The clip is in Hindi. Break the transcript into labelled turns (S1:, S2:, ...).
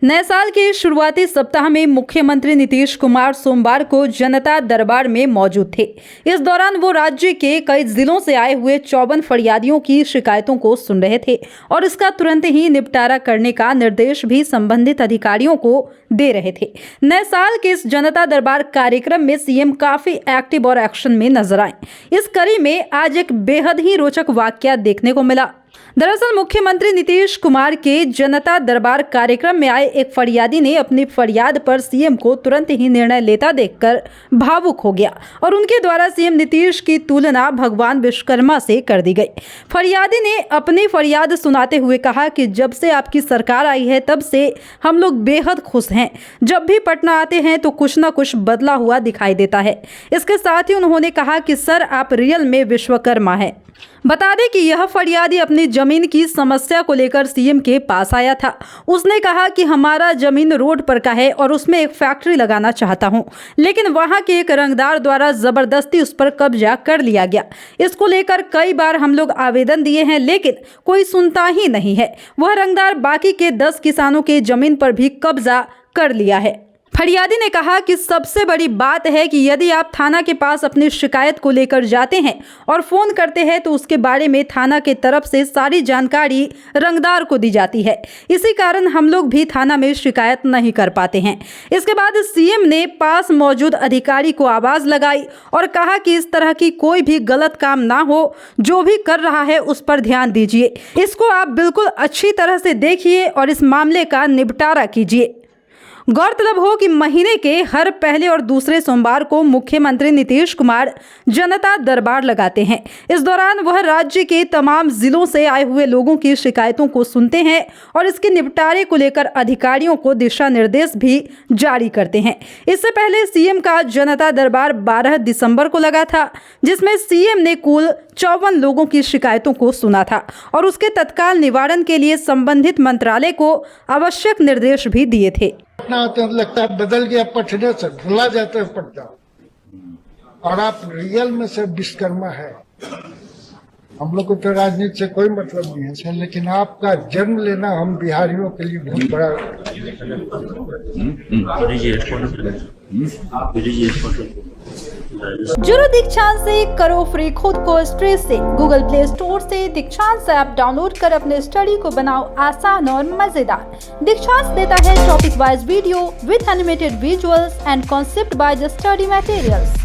S1: नए साल के शुरुआती सप्ताह में मुख्यमंत्री नीतीश कुमार सोमवार को जनता दरबार में मौजूद थे। इस दौरान वो राज्य के कई जिलों से आए हुए 54 फरियादियों की शिकायतों को सुन रहे थे और इसका तुरंत ही निपटारा करने का निर्देश भी संबंधित अधिकारियों को दे रहे थे। नए साल के इस जनता दरबार कार्यक्रम में सीएम काफी एक्टिव और एक्शन में नजर आए। इस कड़ी में आज एक बेहद ही रोचक वाकया देखने को मिला। दरअसल मुख्यमंत्री नीतीश कुमार के जनता दरबार कार्यक्रम में आए एक फरियादी ने अपनी फरियाद पर सीएम को तुरंत ही निर्णय लेता देखकर भावुक हो गया और उनके द्वारा सीएम नीतीश की तुलना भगवान विश्वकर्मा से कर दी गई। फरियादी ने अपनी फरियाद सुनाते हुए कहा कि जब से आपकी सरकार आई है तब से हम लोग बेहद खुश हैं। जब भी पटना आते हैं तो कुछ न कुछ बदला हुआ दिखाई देता है। इसके साथ ही उन्होंने कहा कि सर आप रियल में विश्वकर्मा हैं। बता दें कि यह फरियादी अपनी जमीन की समस्या को लेकर सीएम के पास आया था। उसने कहा कि हमारा जमीन रोड पर का है और उसमें एक फैक्ट्री लगाना चाहता हूं, लेकिन वहां के एक रंगदार द्वारा जबरदस्ती उस पर कब्जा कर लिया गया। इसको लेकर कई बार हम लोग आवेदन दिए हैं लेकिन कोई सुनता ही नहीं है। वह रंगदार बाकी के 10 किसानों के जमीन पर भी कब्जा कर लिया है। फरियादी ने कहा कि सबसे बड़ी बात है कि यदि आप थाना के पास अपनी शिकायत को लेकर जाते हैं और फोन करते हैं तो उसके बारे में थाना के तरफ से सारी जानकारी रंगदार को दी जाती है। इसी कारण हम लोग भी थाना में शिकायत नहीं कर पाते हैं। इसके बाद सीएम ने पास मौजूद अधिकारी को आवाज लगाई और कहा कि इस तरह की कोई भी गलत काम ना हो, जो भी कर रहा है उस पर ध्यान दीजिए। इसको आप बिल्कुल अच्छी तरह से देखिए और इस मामले का निपटारा कीजिए। गौरतलब हो कि महीने के हर पहले और दूसरे सोमवार को मुख्यमंत्री नीतीश कुमार जनता दरबार लगाते हैं। इस दौरान वह राज्य के तमाम जिलों से आए हुए लोगों की शिकायतों को सुनते हैं और इसके निपटारे को लेकर अधिकारियों को दिशा निर्देश भी जारी करते हैं। इससे पहले सीएम का जनता दरबार 12 दिसंबर को लगा था, जिसमें सीएम ने कुल 54 लोगों की शिकायतों को सुना था और उसके तत्काल निवारण के लिए संबंधित मंत्रालय को आवश्यक निर्देश भी दिए थे।
S2: तो लगता है बदल गया, पटने से भुला जाता है पटना, और आप रियल में से विश्वकर्मा है। हम लोग को तो राजनीति से कोई मतलब नहीं है सर, लेकिन आपका जन्म लेना हम बिहारियों के लिए बहुत बड़ा।
S1: जुड़ो दीक्षांत से, करो फ्री खुद को स्ट्रेस से। गूगल प्ले स्टोर से दीक्षांत ऐप डाउनलोड कर अपने स्टडी को बनाओ आसान और मजेदार। दीक्षांत देता है topic wise video with animated visuals and concept by the study materials.